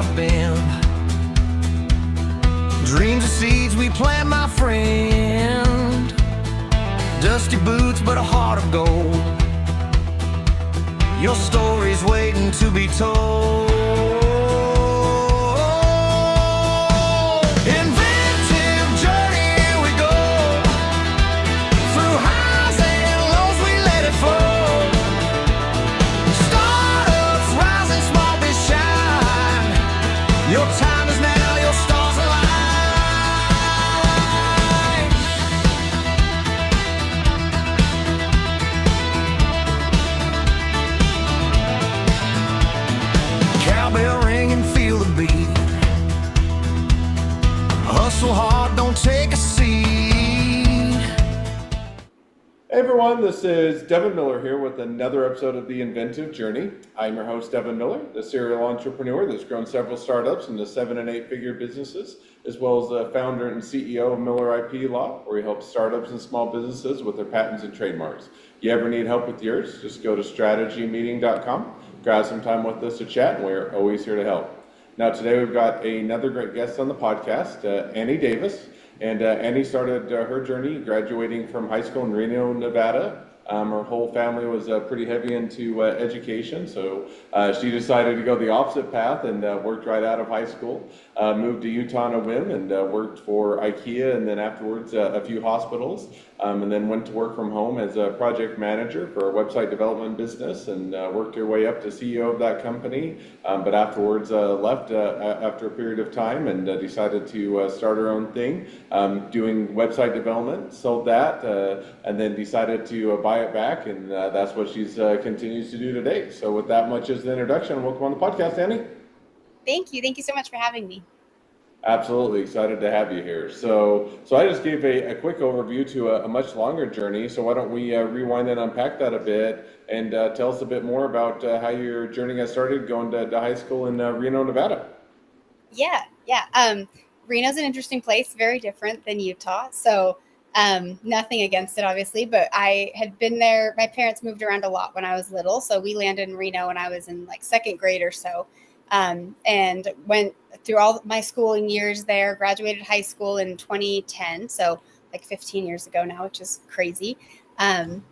I've been. Dreams are seeds we plant, my friend. Dusty boots, but a heart of gold. Your story's waiting to be told. Inventive journey, here we go. Through highs and lows, we let it flow. Startups rising, small but shine. Your time is now, your stars align. Cowbell ring and feel the beat. Hustle hard, don't take a seat. Hey everyone, this is Devin Miller here with another episode of the Inventive Journey. I'm your host, Devin Miller, the serial entrepreneur that's grown several startups into 7- and 8-figure businesses, as well as the founder and CEO of Miller IP Law, where he helps startups and small businesses with their patents and trademarks. If you ever need help with yours, just go to strategymeeting.com, grab some time with us to chat, and we're always here to help. Now today we've got another great guest on the podcast, Annie Davis. And Annie started her journey graduating from high school in Reno, Nevada. Her whole family was pretty heavy into education, so she decided to go the opposite path and worked right out of high school. Moved to Utah on a whim and worked for IKEA and then afterwards a few hospitals. And then went to work from home as a project manager for a website development business and worked her way up to CEO of that company. But afterwards left after a period of time and decided to start her own thing, doing website development, sold that, and then decided to buy it back, and that's what she's continues to do today. So with that much as the introduction, welcome on the podcast, Annie. Thank you. Thank you so much for having me. Absolutely excited to have you here. So I just gave a quick overview to a much longer journey. So why don't we rewind and unpack that a bit and tell us a bit more about how your journey got started going to high school in Reno, Nevada. Yeah. Reno's an interesting place, very different than Utah. So nothing against it, obviously, but I had been there. My parents moved around a lot when I was little. So we landed in Reno when I was in like second grade or so. And went through all my schooling years there, graduated high school in 2010. So like 15 years ago now, which is crazy. And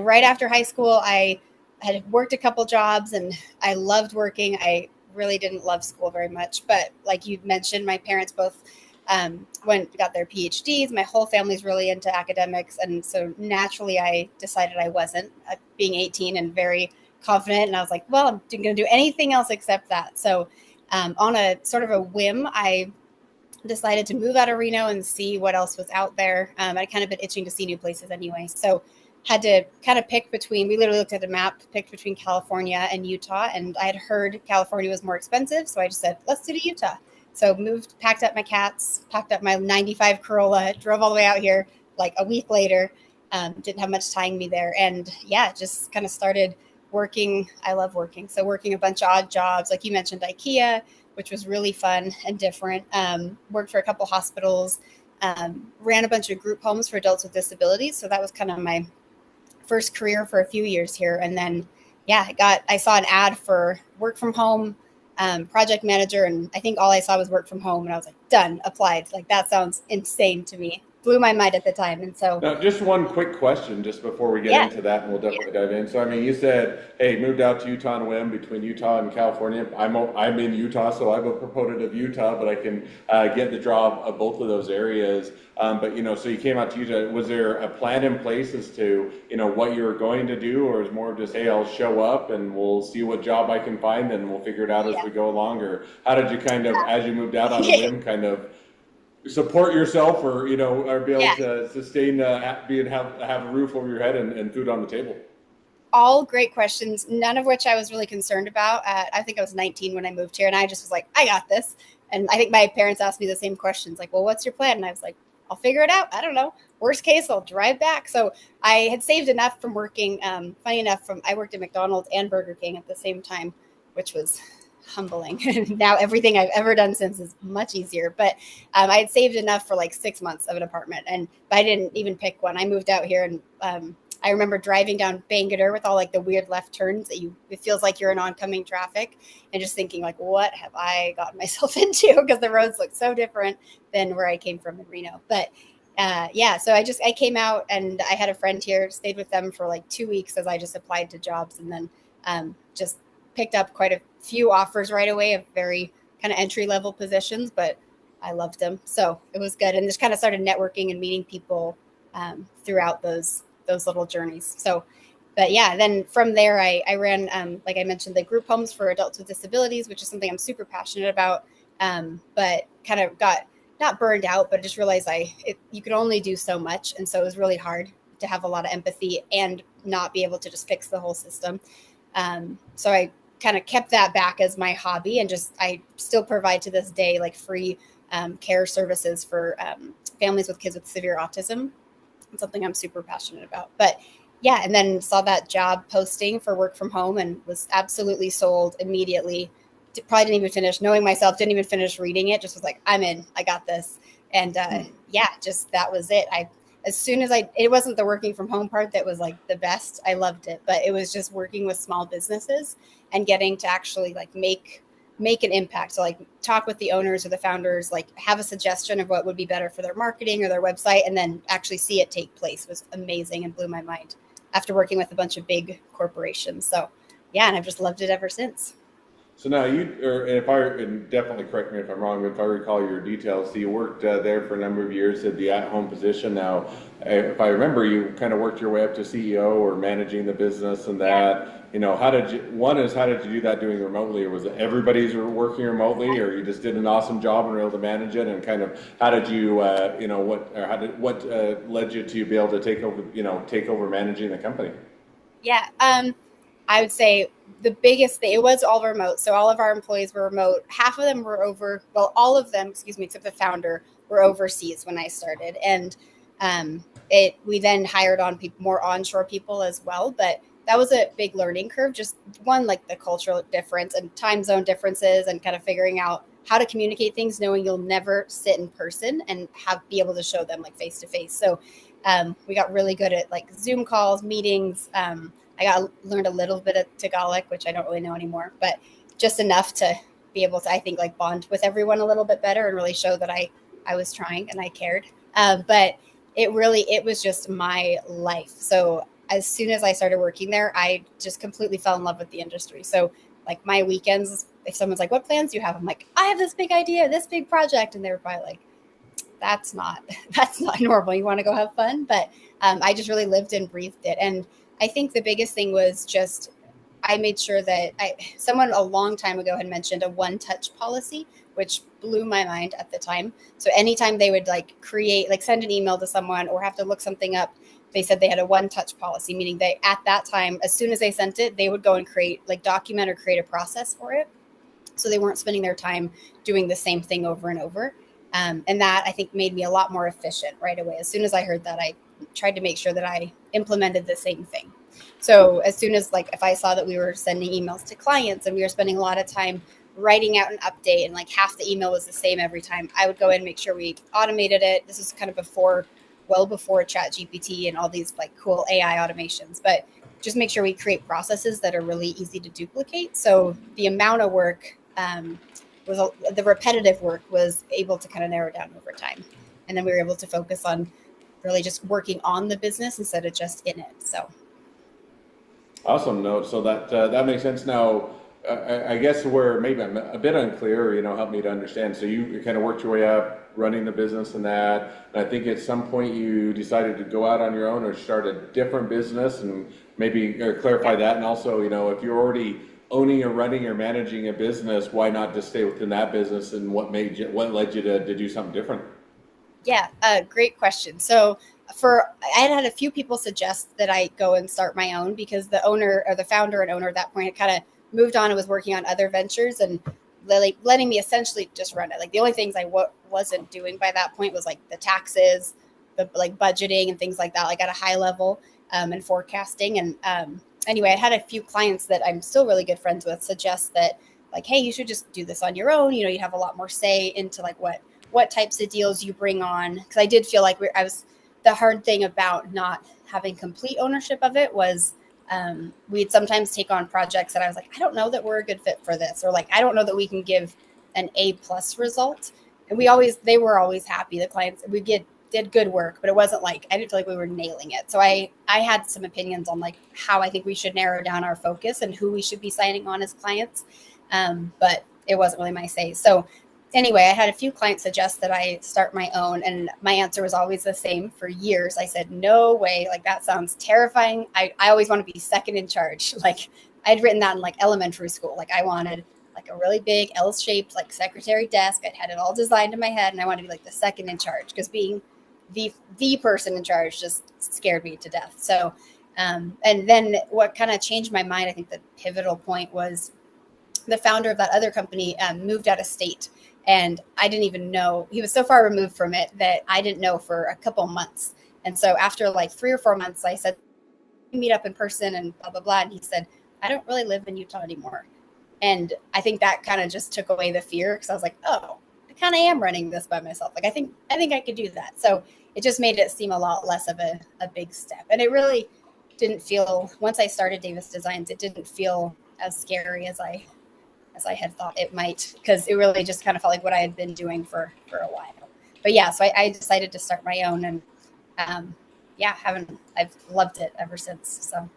right after high school, I had worked a couple jobs and I loved working. I really didn't love school very much, but like you mentioned, my parents both got their PhDs. My whole family's really into academics. And so naturally I decided I wasn't, being 18 and very confident. And I was like, well, I'm going to do anything else except that. So on a sort of a whim, I decided to move out of Reno and see what else was out there. I'd kind of been itching to see new places anyway. So had to kind of pick between, we literally looked at a map, picked between California and Utah. And I had heard California was more expensive. So I just said, let's do Utah. So moved, packed up my cats, packed up my 95 Corolla, drove all the way out here like a week later. Didn't have much tying me there. And yeah, just kind of started working. I love working. So working a bunch of odd jobs, like you mentioned, IKEA, which was really fun and different. Worked for a couple hospitals, ran a bunch of group homes for adults with disabilities. So that was kind of my first career for a few years here. And then, yeah, I saw an ad for work from home, project manager. And I think all I saw was work from home. And I was like, done, applied. Like that sounds insane to me. Blew my mind at the time. And so now, just one quick question just before we get into that, and we'll definitely dive in. So I mean, you said, hey, moved out to Utah on a whim between Utah and California. I'm in Utah, so I'm a proponent of Utah, but I can get the draw of both of those areas. But so you came out to Utah. Was there a plan in place as to what you were going to do, or is more of just, hey, I'll show up and we'll see what job I can find and we'll figure it out as we go along? Or how did you kind of, as you moved out on a whim, kind of support yourself, or or be able to sustain, have a roof over your head and food on the table? All great questions, none of which I was really concerned about. I think I was 19 when I moved here, and I just was like, I got this. And I think my parents asked me the same questions, like, well, what's your plan? And I was like, I'll figure it out. I don't know. Worst case, I'll drive back. So I had saved enough from working. Funny enough, I worked at McDonald and Burger King at the same time, which was humbling. Now everything I've ever done since is much easier. But I had saved enough for like 6 months of an apartment, and I didn't even pick one. I moved out here and I remember driving down Bangalore with all like the weird left turns that it feels like you're in oncoming traffic, and just thinking like, what have I gotten myself into? Because the roads look so different than where I came from in Reno. But so I came out, and I had a friend here, stayed with them for like 2 weeks as I just applied to jobs, and then just picked up quite a few offers right away of very kind of entry level positions, but I loved them. So it was good. And just kind of started networking and meeting people throughout those little journeys. So, but yeah, then from there, I ran, like I mentioned, the group homes for adults with disabilities, which is something I'm super passionate about, but kind of got not burned out, but just realized you could only do so much. And so it was really hard to have a lot of empathy and not be able to just fix the whole system. So I kind of kept that back as my hobby, and I still provide to this day like free care services for families with kids with severe autism. It's something I'm super passionate about. But yeah, and then saw that job posting for work from home and was absolutely sold immediately. Probably didn't even finish knowing myself, didn't even finish reading it, just was like, I'm in, I got this. And just that was it. As soon as it wasn't the working from home part that was like the best. I loved it, but it was just working with small businesses and getting to actually like make an impact. So like talk with the owners or the founders, like have a suggestion of what would be better for their marketing or their website, and then actually see it take place was amazing and blew my mind after working with a bunch of big corporations. So yeah, and I've just loved it ever since. So now and definitely correct me if I'm wrong, but if I recall your details, so you worked there for a number of years at the at-home position. Now, if I remember, you kind of worked your way up to CEO or managing the business and that. You know, how did you do that doing remotely, or was it everybody's working remotely, or you just did an awesome job and were able to manage it? And kind of how did you, what led you to be able to take over managing the company? Yeah. I would say the biggest thing, it was all remote. So all of our employees were remote. Half of them were all of them, except the founder, were overseas when I started. And we then hired on more onshore people as well. But that was a big learning curve. Just one, like the cultural difference and time zone differences, and kind of figuring out how to communicate things, knowing you'll never sit in person and be able to show them like face to face. So we got really good at like Zoom calls, meetings. I learned a little bit of Tagalog, which I don't really know anymore, but just enough to be able to, I think, like bond with everyone a little bit better and really show that I was trying and I cared. But it was just my life. So as soon as I started working there, I just completely fell in love with the industry. So like my weekends, if someone's like, what plans do you have? I'm like, I have this big idea, this big project. And they were probably like, that's not normal. You want to go have fun? But I just really lived and breathed it. And I think the biggest thing was just I made sure that someone a long time ago had mentioned a one-touch policy, which blew my mind at the time. So anytime they would like send an email to someone or have to look something up, they said they had a one-touch policy, meaning they at that time, as soon as they sent it, they would go and document or create a process for it. So they weren't spending their time doing the same thing over and over. And that I think made me a lot more efficient right away. As soon as I heard that, I tried to make sure that I implemented the same thing. So as soon as if I saw that we were sending emails to clients and we were spending a lot of time writing out an update and like half the email was the same every time, I would go in and make sure we automated it. This is kind of well before ChatGPT and all these like cool AI automations, but just make sure we create processes that are really easy to duplicate. So the amount of work the repetitive work was able to kind of narrow down over time. And then we were able to focus on really just working on the business instead of just in it. So. Awesome. No, so that makes sense. Now, I guess where maybe I'm a bit unclear, help me to understand. So you kind of worked your way up running the business and that, and I think at some point you decided to go out on your own or start a different business, and maybe clarify that. And also, if you're already owning or running or managing a business, why not just stay within that business? And what led you to do something different? Yeah, great question. So I had a few people suggest that I go and start my own, because the owner or the founder and owner at that point had kind of moved on and was working on other ventures and letting me essentially just run it. Like the only things I wasn't doing by that point was like the taxes, the like budgeting and things like that, like at a high level and forecasting. And anyway, I had a few clients that I'm still really good friends with suggest that like, hey, you should just do this on your own. You have a lot more say into like what types of deals you bring on. Because I did feel like I was the hard thing about not having complete ownership of it was we'd sometimes take on projects that I was like, I don't know that we're a good fit for this, or like, I don't know that we can give an A+ result. And they were always happy. The clients, did good work, but it wasn't like, I didn't feel like we were nailing it. So I had some opinions on like how I think we should narrow down our focus and who we should be signing on as clients. But it wasn't really my say. So anyway, I had a few clients suggest that I start my own, and my answer was always the same for years. I said, no way. Like, that sounds terrifying. I always want to be second in charge. Like, I'd written that in like elementary school. Like, I wanted like a really big L-shaped like secretary desk. I'd had it all designed in my head, and I wanted to be like the second in charge, because being the person in charge just scared me to death. So, and then what kind of changed my mind, I think the pivotal point was the founder of that other company moved out of state. And I didn't even know, he was so far removed from it that I didn't know for a couple months. And so after like 3 or 4 months, I said, meet up in person and blah, blah, blah. And he said, I don't really live in Utah anymore. And I think that kind of just took away the fear, because I was like, oh, I kind of am running this by myself. Like, I think I could do that. So it just made it seem a lot less of a big step. And it really didn't feel, once I started Davis Designs, it didn't feel as scary as I had thought it might, because it really just kind of felt like what I had been doing for a while. But yeah, so I decided to start my own, and I've loved it ever since. So.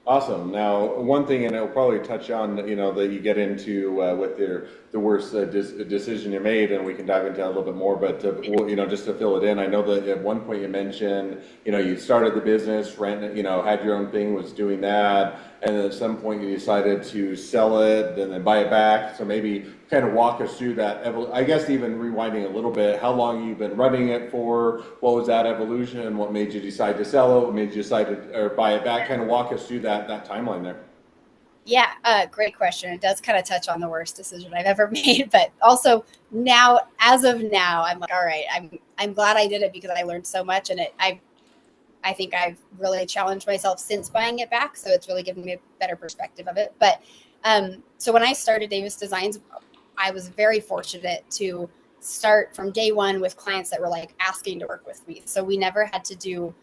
Awesome. Now, one thing, and I'll probably touch on, that you get into with the worst decision you made, and we can dive into that a little bit more. But just to fill it in, I know that at one point you mentioned, you started the business, had your own thing, was doing that, and then at some point you decided to sell it and then buy it back. So maybe kind of walk us through that. I guess even rewinding a little bit, how long you've been running it for? What was that evolution, and what made you decide to sell it? What made you decide to buy it back? Kind of walk us through that timeline there. Yeah, great question. It does kind of touch on the worst decision I've ever made, but also now, as of now, I'm like, all right, I'm glad I did it, because I learned so much, and I think I've really challenged myself since buying it back. So it's really given me a better perspective of it. But so when I started Davis Designs, I was very fortunate to start from day one with clients that were like asking to work with me. So we never had to do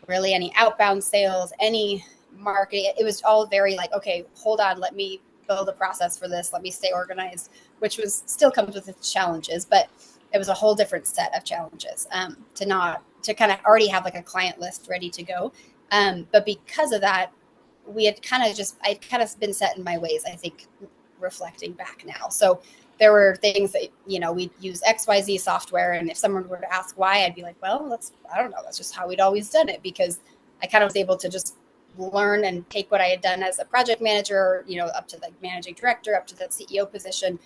really any outbound sales, any marketing. It was all very like, okay, hold on, let me build a process for this. Let me stay organized, which was still comes with its challenges, but it was a whole different set of challenges to kind of already have like a client list ready to go. But because of that, I'd kind of been set in my ways, I think, reflecting back now. So there were things that, we'd use XYZ software. And if someone were to ask why, I'd be like, well, I don't know. That's just how we'd always done it, because I kind of was able to just learn and take what I had done as a project manager, up to like managing director, up to that CEO position.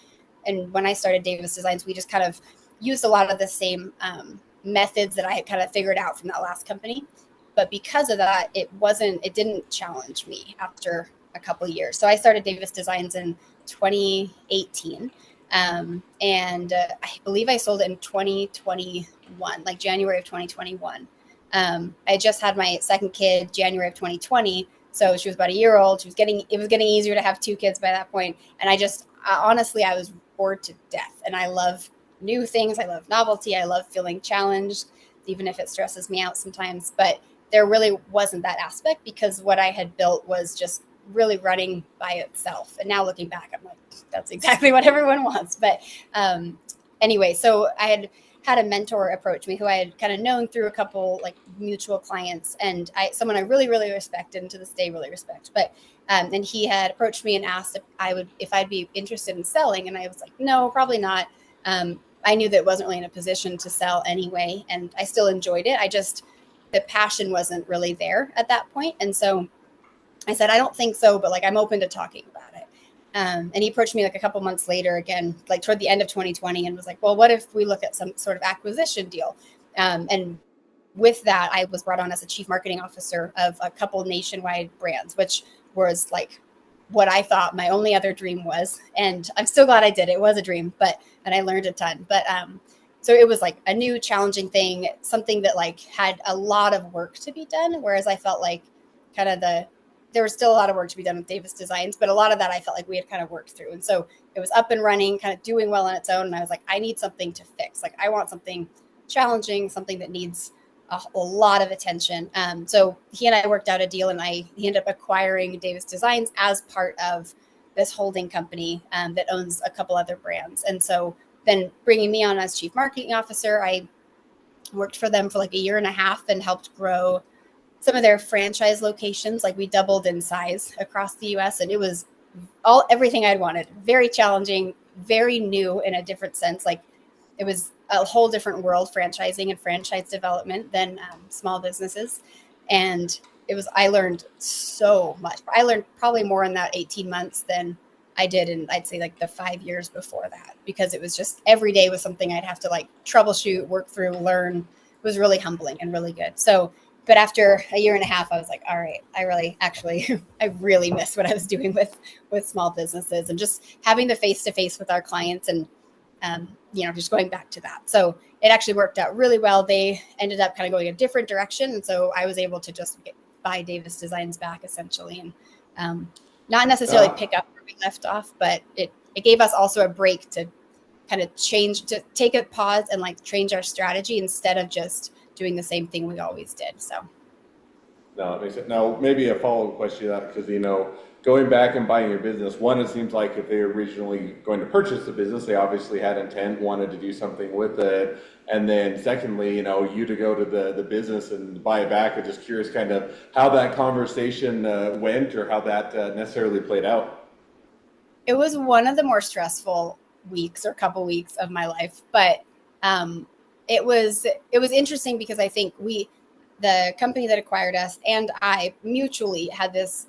And when I started Davis Designs, we just kind of used a lot of the same methods that I had kind of figured out from that last company. But because of that, it didn't challenge me after a couple of years. So I started Davis Designs in 2018. And I believe I sold it in 2021, like January of 2021. I just had my second kid January of 2020. So she was about a year old. It was getting easier to have 2 kids by that point. And honestly, I was bored to death. And I love new things. I love novelty. I love feeling challenged, even if it stresses me out sometimes. But there really wasn't that aspect, because what I had built was just really running by itself. And now looking back, I'm like, that's exactly what everyone wants. But anyway, so I had a mentor approach me who I had kind of known through a couple like mutual clients, and someone I really, really respect, and to this day really respect. But and he had approached me and asked if I'd be interested in selling, and I was like, no, probably not. I knew that it wasn't really in a position to sell anyway, and I still enjoyed it. The passion wasn't really there at that point, and so I said, I don't think so, but like, I'm open to talking about it. And he approached me like a couple months later, again, like toward the end of 2020, and was like, well, what if we look at some sort of acquisition deal? And with that, I was brought on as a chief marketing officer of a couple nationwide brands, which was like what I thought my only other dream was. And I'm still glad I did. It was a dream, and I learned a ton. But so it was like a new challenging thing, something that like had a lot of work to be done. Whereas I felt like there was still a lot of work to be done with Davis Designs, but a lot of that I felt like we had kind of worked through. And so it was up and running, kind of doing well on its own. And I was like, I need something to fix. Like, I want something challenging, something that needs a lot of attention. So he and I worked out a deal, and he ended up acquiring Davis Designs as part of this holding company that owns a couple other brands. And so then bringing me on as chief marketing officer, I worked for them for like a year and a half and helped grow some of their franchise locations. Like we doubled in size across the US, and it was everything I'd wanted. Very challenging, very new in a different sense. Like it was a whole different world, franchising and franchise development than small businesses. And I learned so much. I learned probably more in that 18 months than I did in, I'd say, like the 5 years before that, because it was just every day was something I'd have to like troubleshoot, work through, learn. It was really humbling and really good. So, but after a year and a half, I was like, all right, I really miss what I was doing with small businesses and just having the face-to-face with our clients and, just going back to that. So it actually worked out really well. They ended up kind of going a different direction. And so I was able to just buy Davis Designs back essentially. And not necessarily pick up where we left off, but it gave us also a break to kind of to take a pause and like change our strategy instead of just doing the same thing we always did. So. No, that makes sense. Now, maybe a follow-up question to that, because, going back and buying your business, one, it seems like if they were originally going to purchase the business, they obviously had intent, wanted to do something with it. And then secondly, you to go to the business and buy it back. I'm just curious kind of how that conversation went or how that necessarily played out. It was one of the more stressful weeks or couple weeks of my life, but it was interesting because I think the company that acquired us and I mutually had this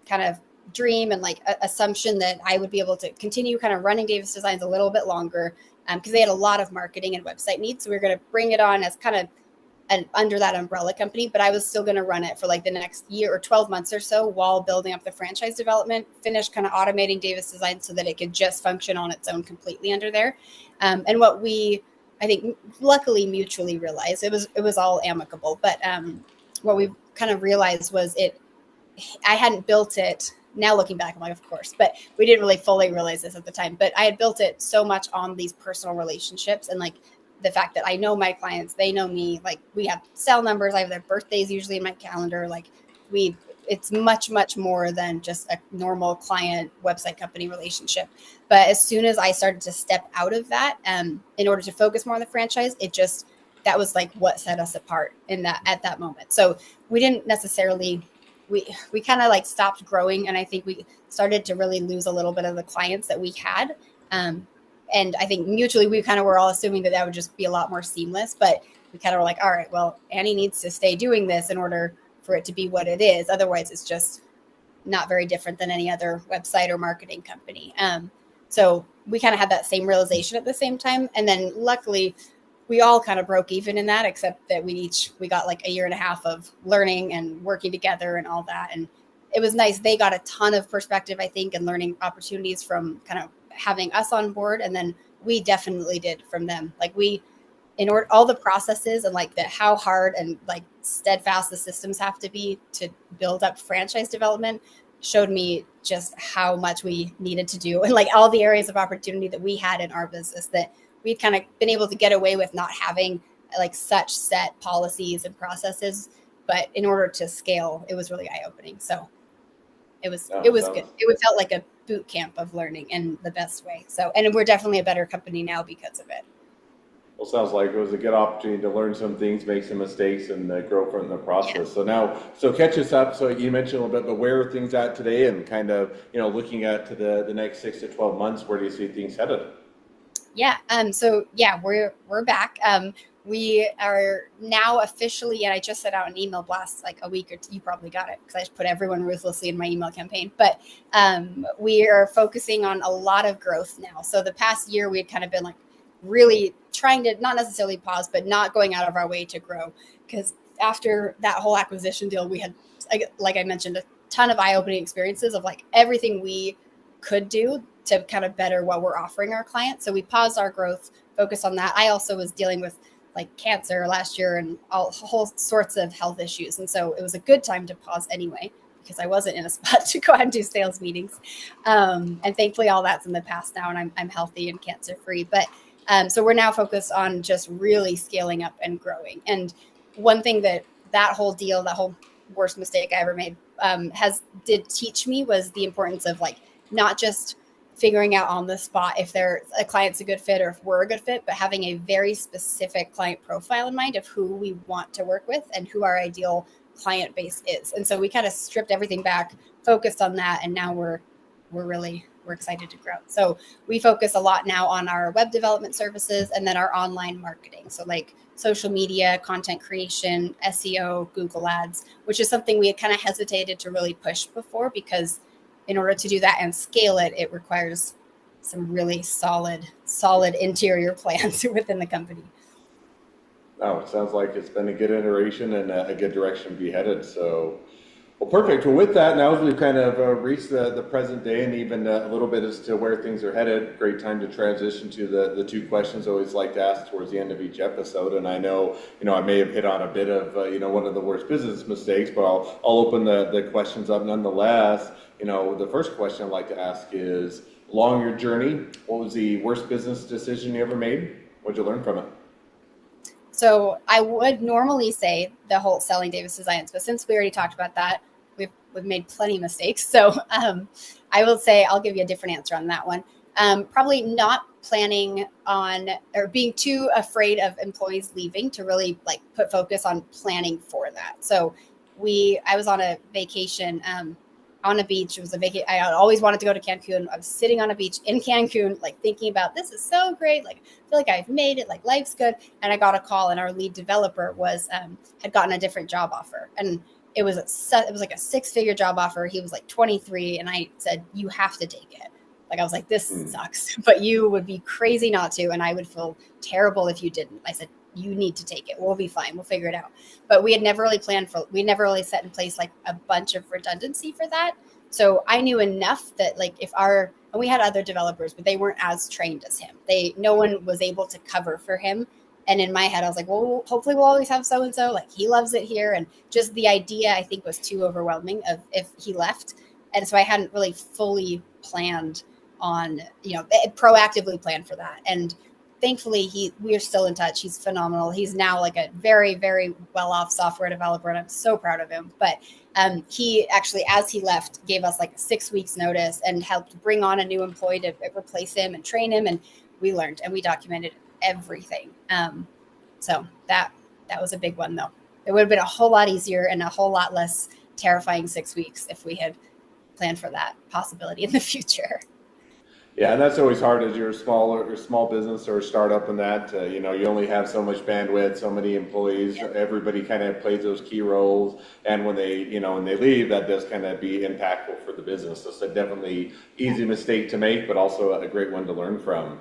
kind of dream and like assumption that I would be able to continue kind of running Davis Designs a little bit longer because they had a lot of marketing and website needs. So we were going to bring it on as kind of under that umbrella company, but I was still going to run it for like the next year or 12 months or so while building up the franchise development, finish kind of automating Davis Designs so that it could just function on its own completely under there. And what I think luckily mutually realized, it was all amicable, but what we kind of realized was I hadn't built it. Now looking back, I'm like, of course, but we didn't really fully realize this at the time, but I had built it so much on these personal relationships and like the fact that I know my clients, they know me, like we have cell numbers, I have their birthdays usually in my calendar. Like it's much, much more than just a normal client website company relationship. But as soon as I started to step out of that, in order to focus more on the franchise, that was like what set us apart at that moment. So we didn't necessarily, we kind of like stopped growing. And I think we started to really lose a little bit of the clients that we had. And I think mutually we kind of were all assuming that would just be a lot more seamless, but we kind of were like, all right, well, Annie needs to stay doing this in order for it to be what it is. Otherwise it's just not very different than any other website or marketing company. So we kind of had that same realization at the same time. And then luckily we all kind of broke even in that, except that we got like a year and a half of learning and working together and all that. And it was nice. They got a ton of perspective, I think, and learning opportunities from kind of having us on board. And then we definitely did from them. Like in order, all the processes and like how hard and like steadfast the systems have to be to build up franchise development showed me just how much we needed to do and like all the areas of opportunity that we had in our business that we'd kind of been able to get away with not having like such set policies and processes. But in order to scale, it was really eye-opening. So it was good. It felt like a boot camp of learning in the best way. So, and we're definitely a better company now because of it. Well, sounds like it was a good opportunity to learn some things, make some mistakes, and grow from the process. Yeah. So catch us up. So you mentioned a little bit, but where are things at today, and kind of looking at to the next 6 to 12 months, where do you see things headed? Yeah. So yeah, we're back. We are now officially, and I just sent out an email blast like a week or two. You probably got it because I just put everyone ruthlessly in my email campaign. But we are focusing on a lot of growth now. So the past year, we had kind of been like really trying to not necessarily pause, but not going out of our way to grow. Because after that whole acquisition deal, we had, like I mentioned, a ton of eye-opening experiences of like everything we could do to kind of better what we're offering our clients. So we paused our growth, focused on that. I also was dealing with like cancer last year and all whole sorts of health issues. And so it was a good time to pause anyway, because I wasn't in a spot to go out and do sales meetings. And thankfully all that's in the past now, and I'm healthy and cancer free. But so we're now focused on just really scaling up and growing. And one thing that whole deal, that whole worst mistake I ever made, did teach me was the importance of like not just figuring out on the spot if a client's a good fit or if we're a good fit, but having a very specific client profile in mind of who we want to work with and who our ideal client base is. And so we kind of stripped everything back, focused on that, and now we're excited to grow. So we focus a lot now on our web development services and then our online marketing. So like social media, content creation, SEO, Google Ads, which is something we had kind of hesitated to really push before, because in order to do that and scale it, it requires some really solid interior plans within the company. Oh, it sounds like it's been a good iteration and a good direction to be headed. So, well, perfect. Well, with that, now as we've kind of reached the present day and even a little bit as to where things are headed, great time to transition to the two questions I always like to ask towards the end of each episode. And I know, I may have hit on a bit of, one of the worst business mistakes, but I'll open the questions up nonetheless. The first question I'd like to ask is, along your journey, what was the worst business decision you ever made? What'd you learn from it? So I would normally say the whole selling Davis Designs, but since we already talked about that, we've made plenty of mistakes. So I will say I'll give you a different answer on that one. Probably not planning on or being too afraid of employees leaving to really like put focus on planning for that. So I was on a vacation on a beach. It was a vacation. I always wanted to go to Cancun. I was sitting on a beach in Cancun, like thinking about, this is so great. Like, I feel like I've made it, like life's good. And I got a call, and our lead developer had gotten a different job offer. And it was like a 6-figure job offer. He was like 23. And I said, you have to take it. Like, I was like, this sucks, but you would be crazy not to. And I would feel terrible if you didn't. I said, you need to take it. We'll be fine. We'll figure it out. But we had never really we never really set in place like a bunch of redundancy for that. So I knew enough that like and we had other developers, but they weren't as trained as him. No one was able to cover for him. And in my head, I was like, well, hopefully we'll always have so-and-so. Like, he loves it here. And just the idea, I think, was too overwhelming of if he left. And so I hadn't really fully planned on, proactively planned for that. And thankfully, we are still in touch. He's phenomenal. He's now like a very, very well-off software developer, and I'm so proud of him. But he actually, as he left, gave us like 6 weeks notice and helped bring on a new employee to replace him and train him. And we learned and we documented everything. So that was a big one, though. It would have been a whole lot easier and a whole lot less terrifying 6 weeks if we had planned for that possibility in the future. Yeah, and that's always hard as you're a small business or a startup, and that you only have so much bandwidth, so many employees. Yeah. Everybody kind of plays those key roles, and when they leave, that does kind of be impactful for the business. So it's a definitely easy mistake to make, but also a great one to learn from.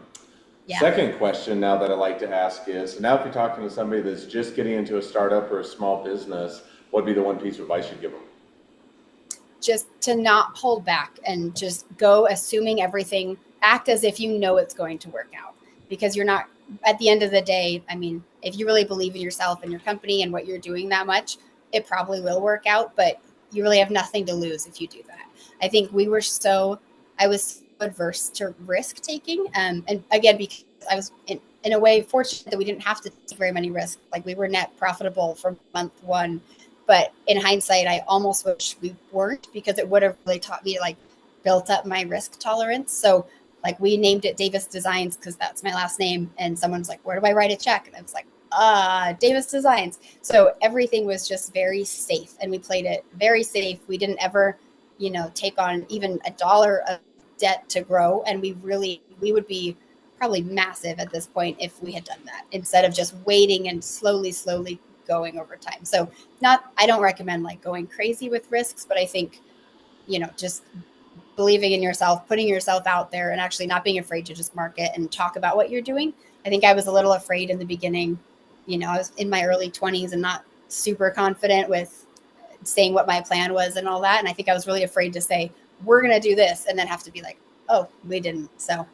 Yeah. Second question now that I like to ask is, now if you're talking to somebody that's just getting into a startup or a small business, what would be the one piece of advice you'd give them? Just to not hold back and just go assuming everything, act as if you know it's going to work out, because you're not, at the end of the day, I mean, if you really believe in yourself and your company and what you're doing that much, it probably will work out, but you really have nothing to lose if you do that. I think I was adverse to risk taking. And again, because I was in a way fortunate that we didn't have to take very many risks. Like, we were net profitable from month one. But in hindsight, I almost wish we weren't, because it would have really taught me to like built up my risk tolerance. So like, we named it Davis Designs because that's my last name. And someone's like, where do I write a check? And I was like, Davis Designs. So everything was just very safe, and we played it very safe. We didn't ever, take on even $1 of debt to grow. And we would be probably massive at this point if we had done that, instead of just waiting and slowly going over time. So I don't recommend like going crazy with risks, but I think, just believing in yourself, putting yourself out there, and actually not being afraid to just market and talk about what you're doing. I think I was a little afraid in the beginning. I was in my early 20s and not super confident with saying what my plan was and all that. And I think I was really afraid to say, we're going to do this, and then have to be like, oh, we didn't. So,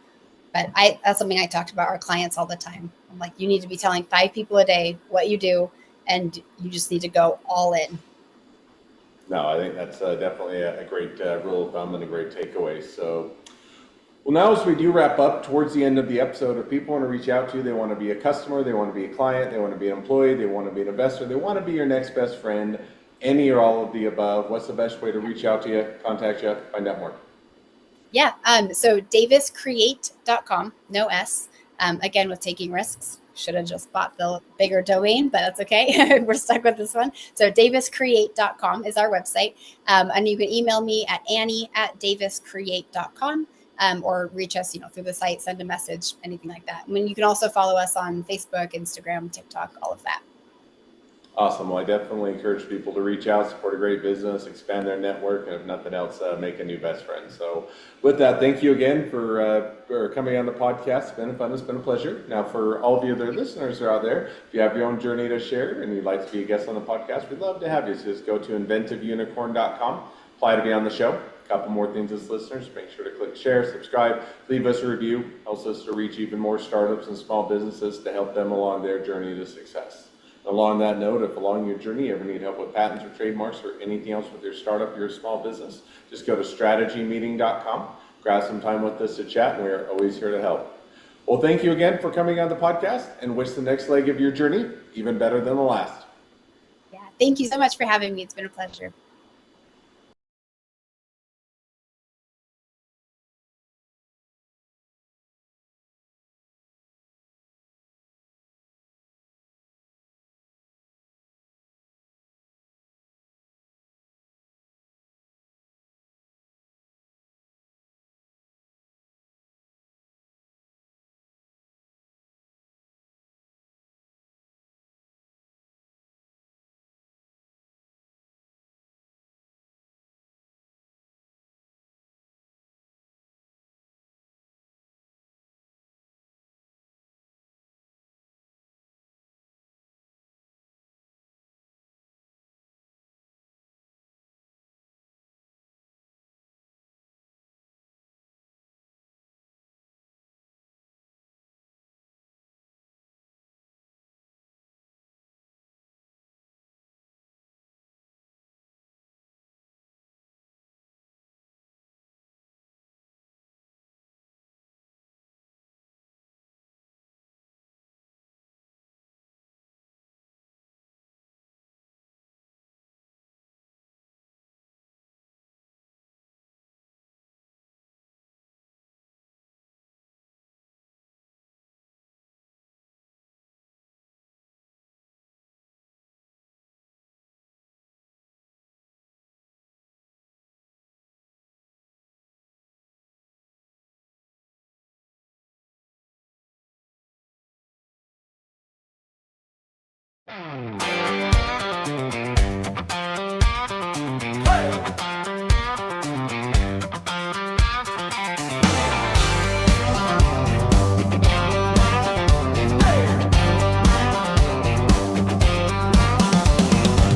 but that's something I talked about our clients all the time. I'm like, you need to be telling 5 people a day what you do, and you just need to go all in. No, I think that's definitely a great rule of thumb and a great takeaway. So, Well, now as we do wrap up towards the end of the episode, if people want to reach out to you, they want to be a customer, they want to be a client, they want to be an employee, they want to be an investor, they want to be your next best friend, any or all of the above, what's the best way to reach out to you, contact you, find out more? Yeah. So daviscreate.com, no S, again, with taking risks. Should have just bought the bigger domain, but that's okay. We're stuck with this one. So daviscreate.com is our website. And you can email me at annie@daviscreate.com. Or reach us, through the site, send a message, anything like that. I mean, you can also follow us on Facebook, Instagram, TikTok, all of that. Awesome. Well, I definitely encourage people to reach out, support a great business, expand their network, and if nothing else, make a new best friend. So with that, thank you again for coming on the podcast. It's been fun. It's been a pleasure. Now, for all of you other listeners who are out there, if you have your own journey to share and you'd like to be a guest on the podcast, we'd love to have you. So just go to inventiveunicorn.com, apply to be on the show. A couple more things as listeners, make sure to click share, subscribe, leave us a review. Helps us to reach even more startups and small businesses to help them along their journey to success. Along that note, if along your journey you ever need help with patents or trademarks or anything else with your startup, your small business, just go to strategymeeting.com, grab some time with us to chat, and we're always here to help. Well, thank you again for coming on the podcast, and wish the next leg of your journey even better than the last. Yeah. Thank you so much for having me. It's been a pleasure.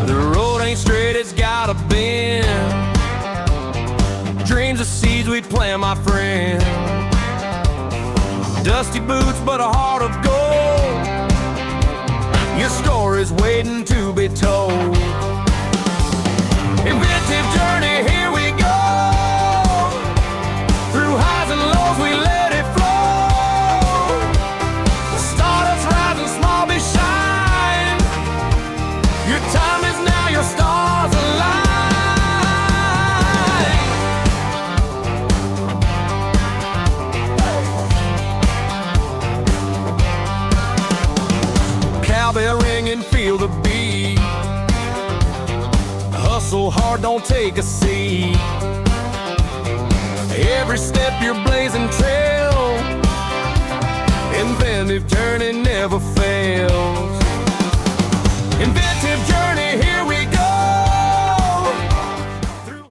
The road ain't straight, it's got a bend. Dreams of seeds we plant, my friend. Dusty boots, but a heart of gold. Your story's waiting to be told. Inventive journey, here we go. Through highs and lows, we let it flow. Startups rising, small be shine. Your time is now, your stars align. Cowbell ring and feel the beat. Hustle hard, don't take a seat. Every step you're blazing trail. Inventive journey never fails.